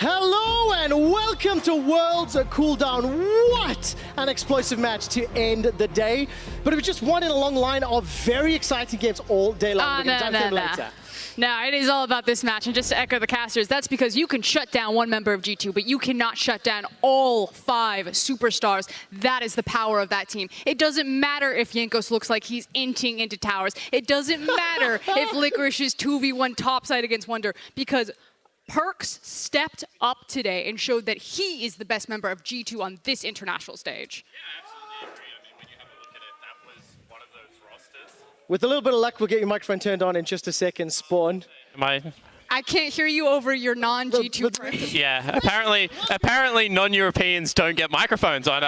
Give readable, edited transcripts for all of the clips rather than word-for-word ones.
Hello and welcome to Worlds Cooldown. What an explosive match to end the day. But it was just one in a long line of very exciting games all day long. We're going to dive in later. No, it is all about this match. And just to echo the casters, that's because you can shut down one member of G2, but you cannot shut down all 5 superstars. That is the power of that team. It doesn't matter if Jankos looks like he's inting into towers. It doesn't matter if Licorice is 2v1 topside against Wonder, because Perkz stepped up today and showed that he is the best member of G2 on this international stage. Yeah, absolutely agree. I mean, when you have a look at it, that was one of those rosters. With a little bit of luck, we'll get your microphone turned on in just a second, Spawn. I can't hear you over your non-G2 friends. Yeah, apparently non-Europeans don't get microphones on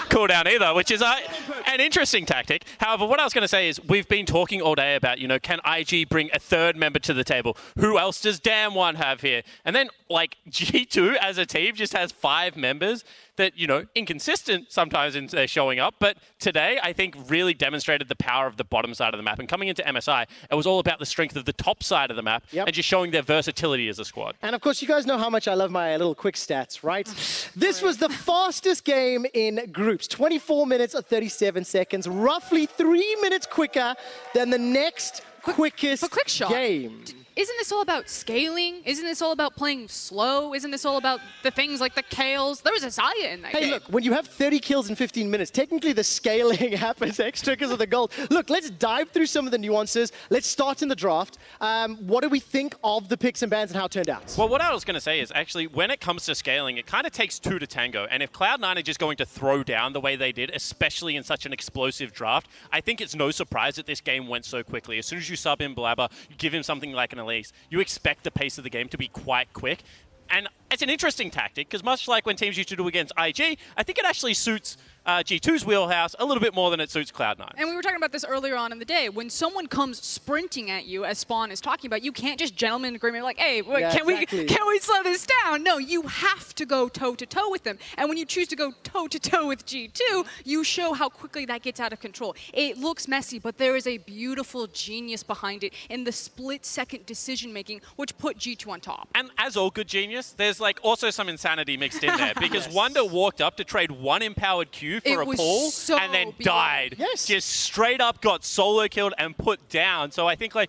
Cooldown either, which is an interesting tactic. However, what I was going to say is we've been talking all day about, can IG bring a third member to the table? Who else does Damn1 have here? And then, G2 as a team just has 5 members that, inconsistent sometimes in their showing up. But today, I think, really demonstrated the power of the bottom side of the map. And coming into MSI, it was all about the strength of the top side of the map and just showing their versatility as a squad. And of course, you guys know how much I love my little quick stats, right? This was the fastest game in groups. 24 minutes or 37 seconds, roughly 3 minutes quicker than the next quickest game. Isn't this all about scaling? Isn't this all about playing slow? Isn't this all about the things like the Kales? There was a Xayah in that game. Hey, look, when you have 30 kills in 15 minutes, technically the scaling happens extra because of the gold. Look, let's dive through some of the nuances. Let's start in the draft. What do we think of the picks and bans and how it turned out? Well, what I was going to say is actually when it comes to scaling, it kind of takes 2 to tango. And if Cloud9 are just going to throw down the way they did, especially in such an explosive draft, I think it's no surprise that this game went so quickly. As soon as you sub in Blabber, you give him something like an Elise, you expect the pace of the game to be quite quick. And it's an interesting tactic, because much like when teams used to do against IG, I think it actually suits G2's wheelhouse a little bit more than it suits Cloud9. And we were talking about this earlier on in the day. When someone comes sprinting at you, as Spawn is talking about, you can't just gentleman agreement like, hey, can we slow this down? No, you have to go toe-to-toe with them. And when you choose to go toe-to-toe with G2, you show how quickly that gets out of control. It looks messy, but there is a beautiful genius behind it in the split-second decision-making, which put G2 on top. And as all good genius, there's also some insanity mixed in there, because Wonder walked up to trade 1 empowered Q for a pull and then died. Just straight up got solo killed and put down. So I think but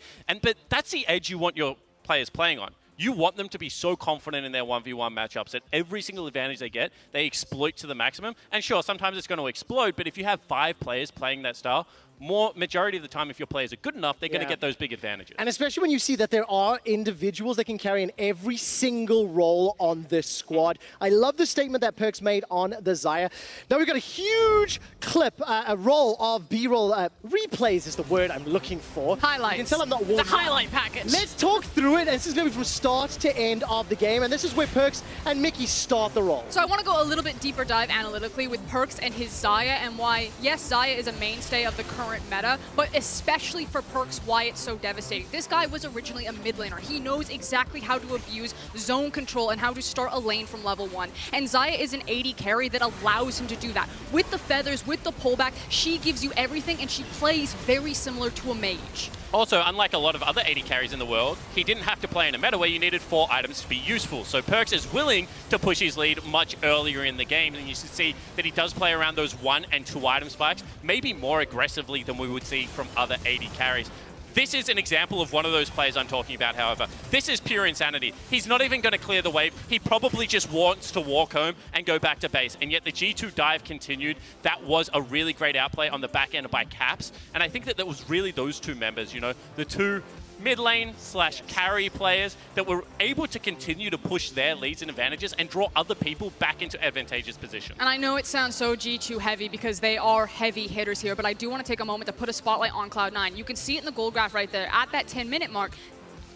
that's the edge you want your players playing on. You want them to be so confident in their 1v1 matchups that every single advantage they get, they exploit to the maximum. And sure, sometimes it's going to explode, but if you have 5 players playing that style, majority of the time, if your players are good enough, they're going to get those big advantages. And especially when you see that there are individuals that can carry in every single role on this squad. I love the statement that Perkz made on the Xayah. Now we've got a huge clip, a roll of B-roll replays is the word I'm looking for. Highlights. You can tell I'm not warm. It's a highlight package. Let's talk through it, and this is going to be from start to end of the game, and this is where Perkz and Mickey start the roll. So I want to go a little bit deeper dive analytically with Perkz and his Xayah, and why, yes, Xayah is a mainstay of the current meta, but especially for Perkz, why it's so devastating. This guy was originally a mid laner. He knows exactly how to abuse zone control and how to start a lane from level 1. And Xayah is an AD carry that allows him to do that. With the feathers, with the pullback, she gives you everything, and she plays very similar to a mage. Also, unlike a lot of other AD carries in the world, he didn't have to play in a meta where you needed 4 items to be useful. So Perkz is willing to push his lead much earlier in the game, and you should see that he does play around those 1 and 2 item spikes, maybe more aggressively than we would see from other AD carries. This is an example of one of those players I'm talking about, however. This is pure insanity. He's not even going to clear the wave. He probably just wants to walk home and go back to base. And yet the G2 dive continued. That was a really great outplay on the back end by Caps. And I think that was really those 2 members, the 2 mid lane / carry players that were able to continue to push their leads and advantages and draw other people back into advantageous positions. And I know it sounds so G2 heavy because they are heavy hitters here, but I do want to take a moment to put a spotlight on Cloud9. You can see it in the goal graph right there. At that 10-minute mark,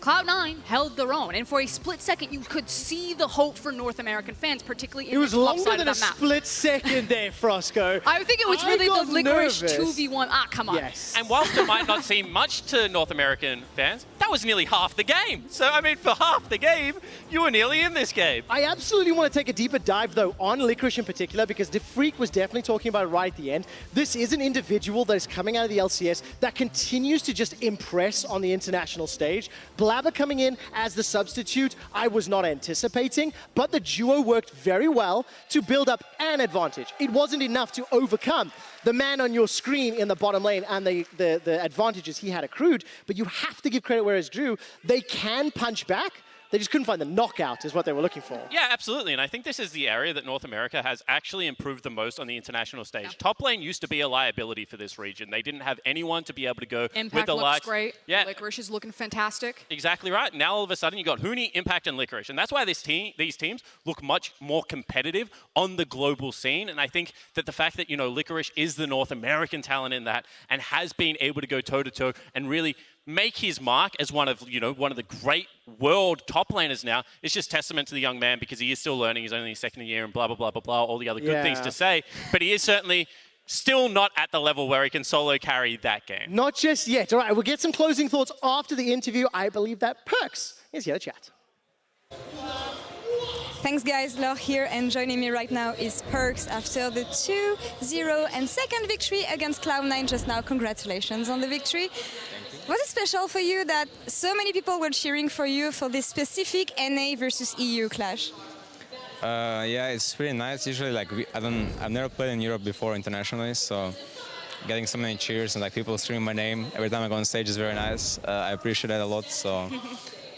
Cloud9 held their own, and for a split second, you could see the hope for North American fans, particularly in the top side of that map. It was longer than a split second there, Frosco. I think it was really the Licorice 2v1. Ah, come on. Yes. And whilst it might not seem much to North American fans, that was nearly half the game. So, I mean, for half the game, you were nearly in this game. I absolutely want to take a deeper dive, though, on Licorice in particular, because Defreak was definitely talking about it right at the end. This is an individual that is coming out of the LCS that continues to just impress on the international stage. Blabber coming in as the substitute, I was not anticipating, but the duo worked very well to build up an advantage. It wasn't enough to overcome the man on your screen in the bottom lane and the advantages he had accrued, but you have to give credit where it's due. They can punch back. They just couldn't find the knockout is what they were looking for. Yeah, absolutely. And I think this is the area that North America has actually improved the most on the international stage. Yeah. Top lane used to be a liability for this region. They didn't have anyone to be able to go Impact with the looks likes. great. Yeah. Licorice is looking fantastic. Exactly right. Now all of a sudden you got Huni, Impact, and Licorice. And that's why these teams look much more competitive on the global scene. And I think that the fact that, Licorice is the North American talent in that and has been able to go toe-to-toe and really make his mark as one of the great world top laners now. It's just testament to the young man because he is still learning. He's only his second year and blah, blah, blah, blah, blah, all the other good things to say. But he is certainly still not at the level where he can solo carry that game. Not just yet. All right, we'll get some closing thoughts after the interview. I believe that Perks is here to chat. Thanks guys, Laure here, and joining me right now is Perks after the 2-0 and second victory against Cloud9 just now. Congratulations on the victory. Was it special for you that so many people were cheering for you for this specific NA versus EU clash? Yeah, it's really nice. Usually, I've never played in Europe before internationally, so getting so many cheers and people screaming my name every time I go on stage is very nice. I appreciate that a lot. So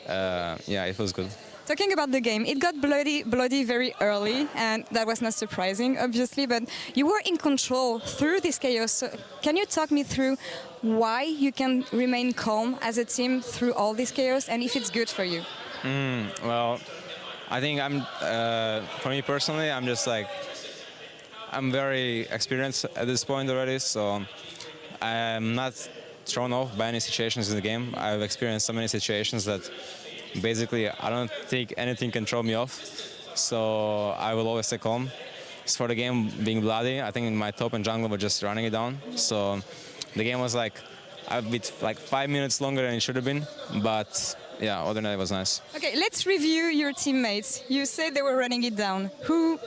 yeah, it feels good. Talking about the game, it got bloody very early, and that was not surprising, obviously, but you were in control through this chaos. So can you talk me through why you can remain calm as a team through all this chaos, and if it's good for you? Well, I think for me personally, I'm very experienced at this point already, so I'm not thrown off by any situations in the game. I've experienced so many situations that basically I don't think anything can throw me off, so I will always stay calm. As for the game being bloody, I think my top and jungle were just running it down, so the game was a bit 5 minutes longer than it should have been, but yeah, other than that, it was nice. Okay, let's review your teammates. You said they were running it down. Who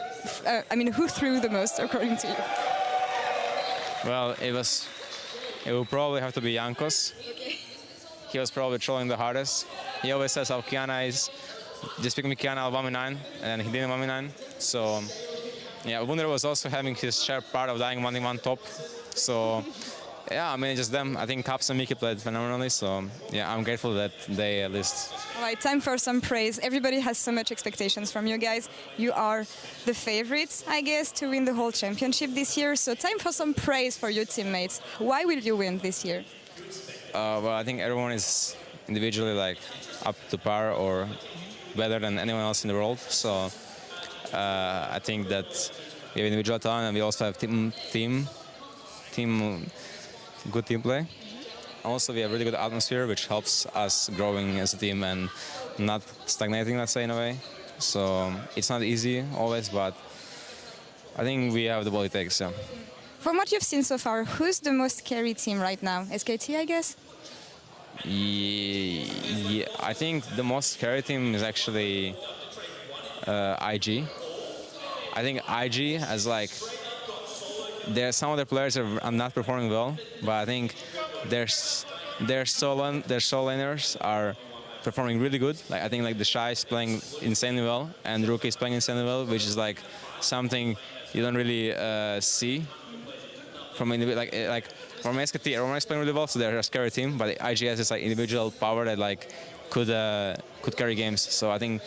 threw the most, according to you? Well, it will probably have to be Jankos. Okay. He was probably trolling the hardest. He always says how Kiana is. Just pick me Kiana, I'll 1v9, and he didn't 1v9. So, yeah, Wunder was also having his share part of dying 1v1 top. So, yeah, I mean, just them. I think Caps and Mickey played phenomenally. So, yeah, I'm grateful that they at least. All right, time for some praise. Everybody has so much expectations from you guys. You are the favorites, I guess, to win the whole championship this year. So, time for some praise for your teammates. Why will you win this year? Well, I think everyone is individually up to par or better than anyone else in the world. So I think that we have individual talent and we also have good team play. Also, we have really good atmosphere, which helps us growing as a team and not stagnating, let's say, in a way. So it's not easy always, but I think we have the ball it takes. Yeah. From what you've seen so far, who's the most carry team right now? SKT, I guess? Yeah, I think the most carry team is actually IG. I think IG has some of their players are not performing well, but I think their solo laners are performing really good. I think the Shy is playing insanely well and Rookie is playing insanely well, which is something you don't really see from from SKT. Everyone is playing really well, so they're a scary team. But IG has this individual power that could carry games. So I think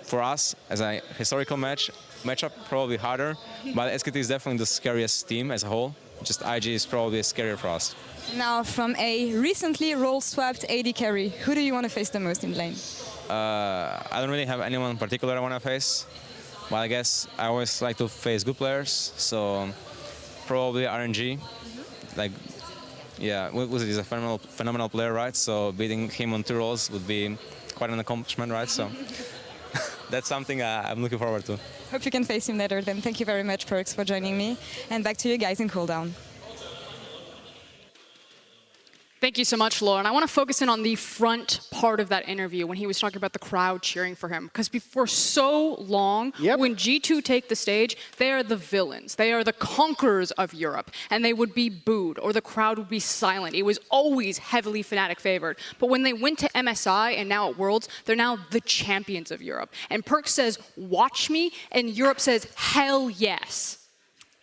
for us as a historical matchup probably harder. But SKT is definitely the scariest team as a whole. Just IG is probably scarier for us. Now, from a recently role-swapped AD carry, who do you want to face the most in lane? I don't really have anyone in particular I want to face. But I guess I always like to face good players. So probably RNG. Yeah, he's a phenomenal player, right? So beating him on 2 roles would be quite an accomplishment, right? So that's something I'm looking forward to. Hope you can face him later then. Thank you very much, Perks, for joining me. And back to you guys in Cooldown. Thank you so much, Lauren. I want to focus in on the front part of that interview when he was talking about the crowd cheering for him. Because for so long, when G2 take the stage, they are the villains. They are the conquerors of Europe. And they would be booed, or the crowd would be silent. It was always heavily Fnatic favored. But when they went to MSI and now at Worlds, they're now the champions of Europe. And Perk says, watch me, and Europe says, hell yes.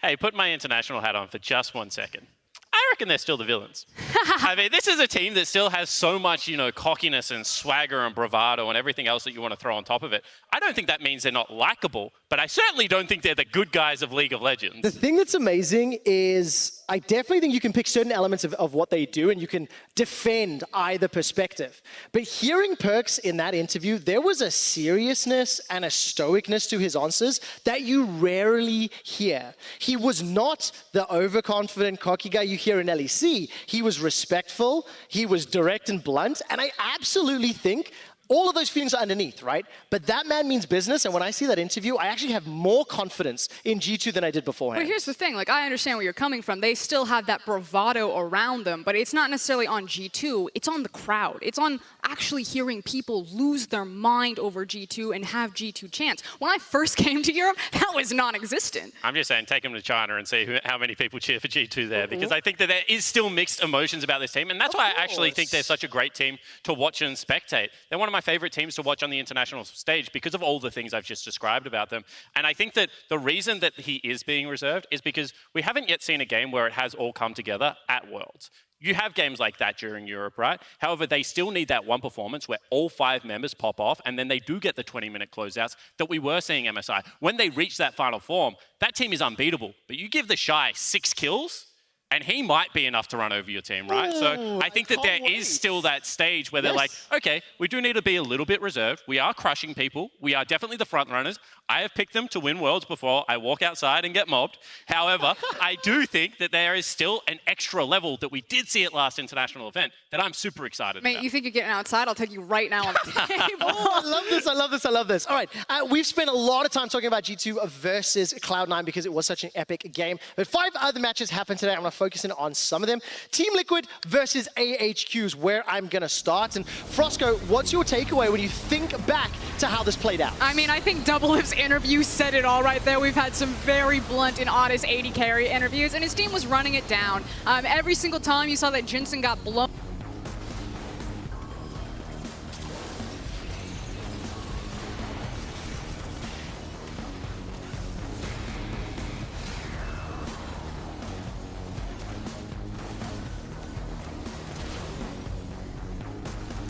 Hey, put my international hat on for just 1 second. I reckon they're still the villains. I mean, this is a team that still has so much, cockiness and swagger and bravado and everything else that you want to throw on top of it. I don't think that means they're not likable, but I certainly don't think they're the good guys of League of Legends. The thing that's amazing is I definitely think you can pick certain elements of what they do and you can defend either perspective. But hearing Perks in that interview, there was a seriousness and a stoicness to his answers that you rarely hear. He was not the overconfident, cocky guy you hear in LEC. He was respectful, he was direct and blunt, and I absolutely think all of those feelings are underneath, right? But that man means business, and when I see that interview, I actually have more confidence in G2 than I did beforehand. But here's the thing, I understand where you're coming from. They still have that bravado around them, but it's not necessarily on G2, it's on the crowd. It's on actually hearing people lose their mind over G2 and have G2 chants. When I first came to Europe, that was non-existent. I'm just saying, take them to China and see how many people cheer for G2 there, because I think that there is still mixed emotions about this team, and that's why I actually think they're such a great team to watch and spectate. They're one of my favorite teams to watch on the international stage because of all the things I've just described about them. And I think that the reason that he is being reserved is because we haven't yet seen a game where it has all come together at Worlds. You have games like that during Europe, right? However, they still need that one performance where all 5 members pop off and then they do get the 20-minute closeouts that we were seeing MSI. When they reach that final form, that team is unbeatable. But you give the Shy 6 kills, and he might be enough to run over your team, right? So I think that there is still that stage where they're like, okay, we do need to be a little bit reserved. We are crushing people. We are definitely the front runners. I have picked them to win Worlds before I walk outside and get mobbed. However, I do think that there is still an extra level that we did see at last international event that I'm super excited about. Mate, you think you're getting outside? I'll take you right now on the table. I love this, I love this, I love this. All right, we've spent a lot of time talking about G2 versus Cloud9 because it was such an epic game. But 5 other matches happened today. I'm going to focus in on some of them. Team Liquid versus AHQ is where I'm going to start. And Frosco, what's your takeaway when you think back to how this played out? I mean, I think Doublelift's interview said it all right there. We've had some very blunt and honest AD carry interviews, and his team was running it down. Every single time you saw that Jensen got blown.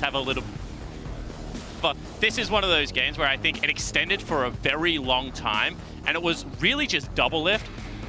Have a little. But this is one of those games where I think it extended for a very long time, and it was really just Doublelift.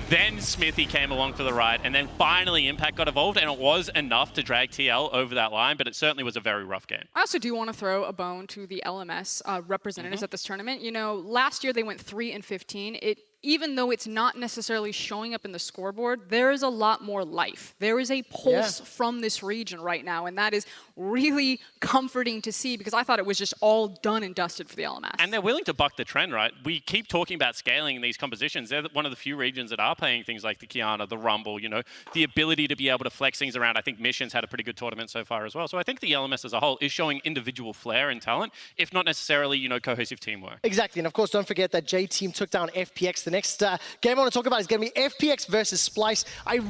Then Smithy came along for the ride, and then finally Impact got involved, and it was enough to drag TL over that line, but it certainly was a very rough game. I also do want to throw a bone to the LMS representatives at this tournament. You know, last year they went 3-15. Even though it's not necessarily showing up in the scoreboard, there is a lot more life. There is a pulse from this region right now, and that is really comforting to see because I thought it was just all done and dusted for the LMS. And they're willing to buck the trend, right? We keep talking about scaling in these compositions. They're one of the few regions that are playing things like the Kiana, the Rumble, the ability to be able to flex things around. I think Mission's had a pretty good tournament so far as well. So I think the LMS as a whole is showing individual flair and talent, if not necessarily, cohesive teamwork. Exactly, and of course, don't forget that J-Team took down FPX. The next game I want to talk about is going to be FPX versus Splice.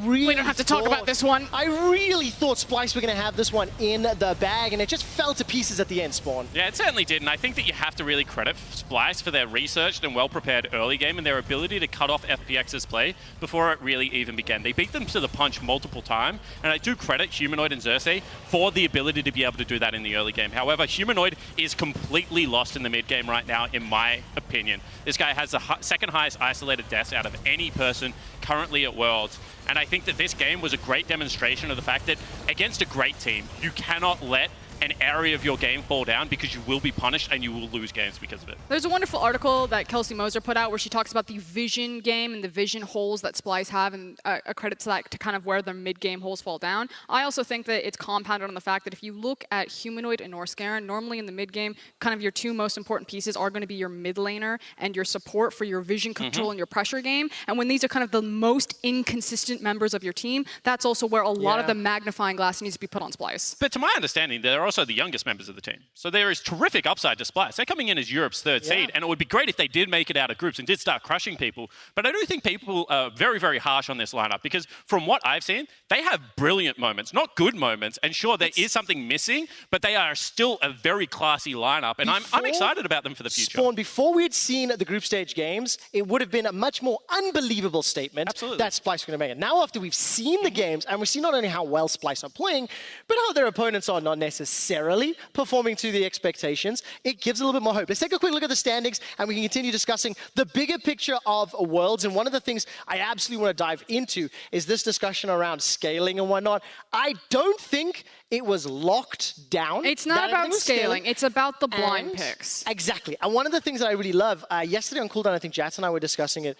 We don't have to talk about this one. I really thought Splice were going to have this one in the bag, and it just fell to pieces at the end, Spawn. Yeah, it certainly did, and I think that you have to really credit Splice for their researched and well-prepared early game and their ability to cut off FPX's play before it really even began. They beat them to the punch multiple times, and I do credit Humanoid and Xerxes for the ability to be able to do that in the early game. However, Humanoid is completely lost in the mid game right now, in my opinion. This guy has the second highest isolated deaths out of any person currently at Worlds. And I think that this game was a great demonstration of the fact that against a great team, you cannot let an area of your game fall down, because you will be punished and you will lose games because of it. There's a wonderful article that Kelsey Moser put out where she talks about the vision game and the vision holes that Splice have, and a credit to that to kind of where their mid-game holes fall down. I also think that it's compounded on the fact that if you look at Humanoid and Norscaron, normally in the mid-game, kind of your two most important pieces are going to be your mid laner and your support for your vision control and your pressure game. And when these are kind of the most inconsistent members of your team, that's also where a lot of the magnifying glass needs to be put on Splice. But to my understanding, they're also the youngest members of the team. So there is terrific upside to Splice. They're coming in as Europe's third seed, and it would be great if they did make it out of groups and did start crushing people. But I do think people are very, very harsh on this lineup, because from what I've seen, they have brilliant moments, not good moments. And sure, there is something missing, but they are still a very classy lineup. And I'm excited about them for the future. Spawn, before we had seen the group stage games, it would have been a much more unbelievable statement that Splice are going to make it. Now, after we've seen the games, and we see not only how well Splice are playing, but how their opponents are not necessarily performing to the expectations, it gives a little bit more hope. Let's take a quick look at the standings, and we can continue discussing the bigger picture of Worlds. And one of the things I absolutely want to dive into is this discussion around scaling and whatnot. I don't think it was locked down. It's not about scaling. It's about the blind picks. Exactly. And one of the things that I really love, yesterday on Cooldown, I think Jats and I were discussing it,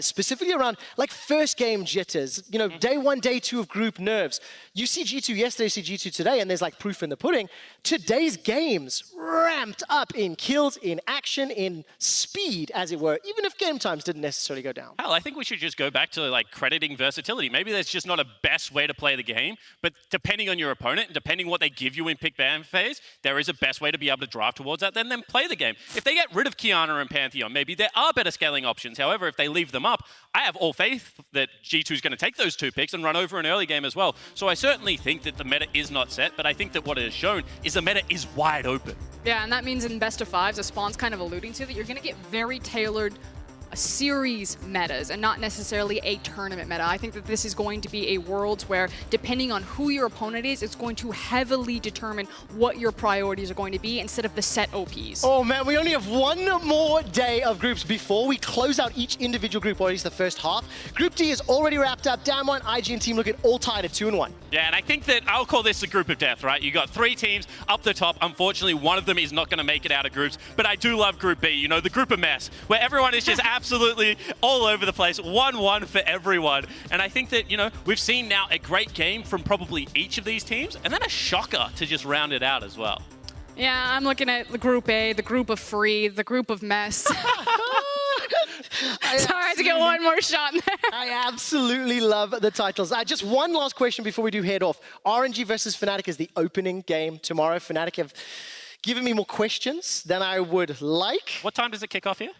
specifically around like first game jitters, you know, day one, day two of group nerves. You see G2 yesterday, you see G2 today, and there's like proof in the pudding. Today's games ramped up in kills, in action, in speed, as it were, even if game times didn't necessarily go down. Hell, I think we should just go back to like crediting versatility. Maybe there's just not a best way to play the game, but depending on your opponent, and depending what they give you in pick ban phase, there is a best way to be able to drive towards that, then play the game. If they get rid of Kiana and Pantheon, maybe there are better scaling options. However, if they leave them up, I have all faith that G2 is going to take those two picks and run over an early game as well. So I certainly think that the meta is not set, but I think that what it has shown is the meta is wide open. Yeah, and that means in best of fives, as Spawn's kind of alluding to, that you're going to get very tailored series metas and not necessarily a tournament meta. I think that this is going to be a Worlds where, depending on who your opponent is, it's going to heavily determine what your priorities are going to be instead of the set OPs. Oh man, we only have one more day of groups before we close out each individual group, or at least the first half. Group D is already wrapped up. Damwon, IG, and Team looking all tied at 2-1. Yeah, and I think that I'll call this a group of death, right? You got three teams up the top. Unfortunately, one of them is not going to make it out of groups, but I do love Group B, you know, the group of mess, where everyone is just absolutely all over the place. 1-1 for everyone. And I think that, you know, we've seen now a great game from probably each of these teams, and then a shocker to just round it out as well. Yeah, I'm looking at the Group A, the group of free, the group of mess. Sorry, I had to get one more shot in there. I absolutely love the titles. Just one last question before we do head off. RNG versus Fnatic is the opening game tomorrow. Fnatic have given me more questions than I would like. What time does it kick off here?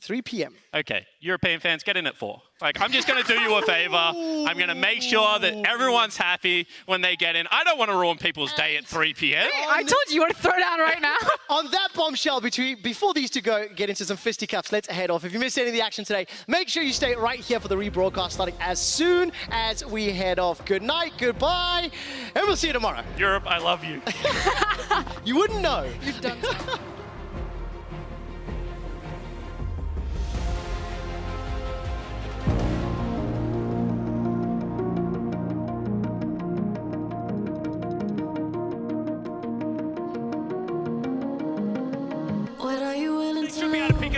3 p.m. Okay, European fans, get in at 4. Like, I'm just going to do you a favor. I'm going to make sure that everyone's happy when they get in. I don't want to ruin people's day at 3 p.m. I told you want to throw down right now. On that bombshell, before these two get into some fisticuffs, let's head off. If you missed any of the action today, make sure you stay right here for the rebroadcast starting as soon as we head off. Good night, goodbye, and we'll see you tomorrow. Europe, I love you. You wouldn't know. You've done so.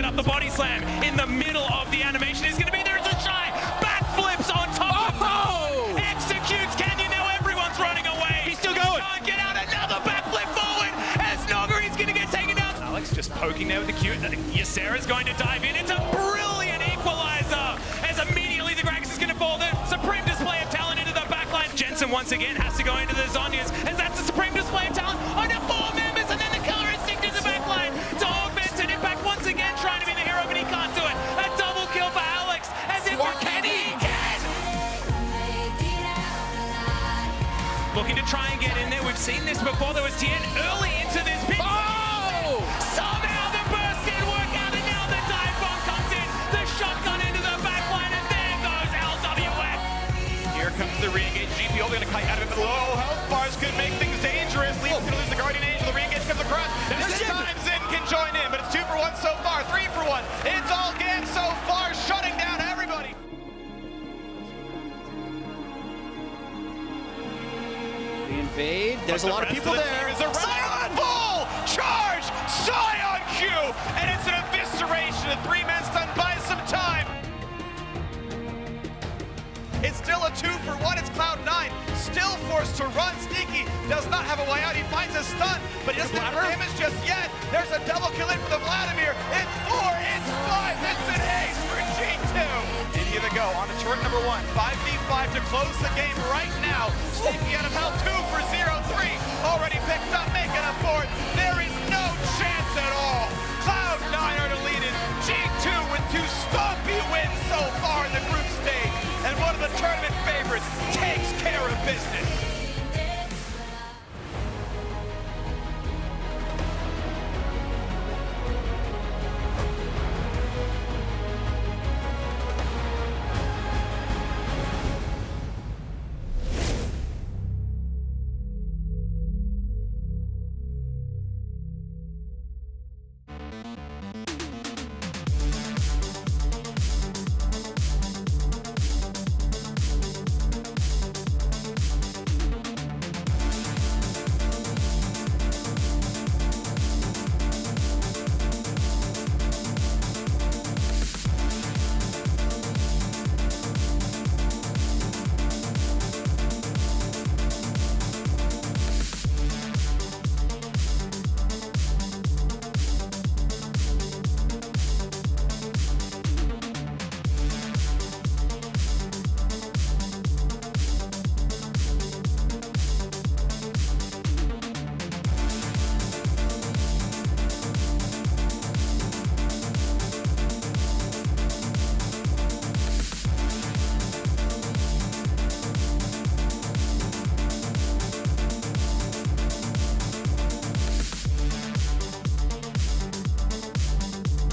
The body slam in the middle of the animation is going to be there. It's a shy backflips on top of them. Executes Canyon. Now everyone's running away. He's still going. Can't get out. Another backflip forward as Nogari's going to get taken out. Alex just poking there with the Q. Ysera's going to dive in. It's a brilliant equalizer as immediately the Gragas is going to fall. The supreme display of talent into the backline. Jensen once again has to go into the Zonyas as that's the supreme display of talent on the 4 members, and then the killer instinct in the backline to augment an impact once again, trying to be the hero, but he can't do it. A double kill for Alex, as if for Kenny again. Looking to try and get in there. We've seen this before. There was Tien early into this pick. Oh! Somehow the burst didn't work out, and now the dive bomb comes in. The shotgun into the backline, and there goes LWF. Here comes the re-engage. GPO going to kite out of it, but low health bars could make things dangerous. Leaf's going to lose the Guardian Angel. The re-engage comes across. This time Zin can join in, but it's 2 for 1 so far, 3 for 1. It's all game so far, shutting down everybody. The invade. There's There's a lot of people there. Sion full charge! Sion Q! And it's an evisceration. The 3 men stunned by some time. It's still a 2 for 1. It's Cloud9. Still forced to run. Sneaky does not have a way out. He finds a stun, but he doesn't have the damage just yet. There's a double kill in for the Vladimir. It's 4, it's 5. It's an ace for G2. India to go on to turret number 1. 5v5 to close the game right now. Sneaky out of hell. 2 for 0. 3 already picked.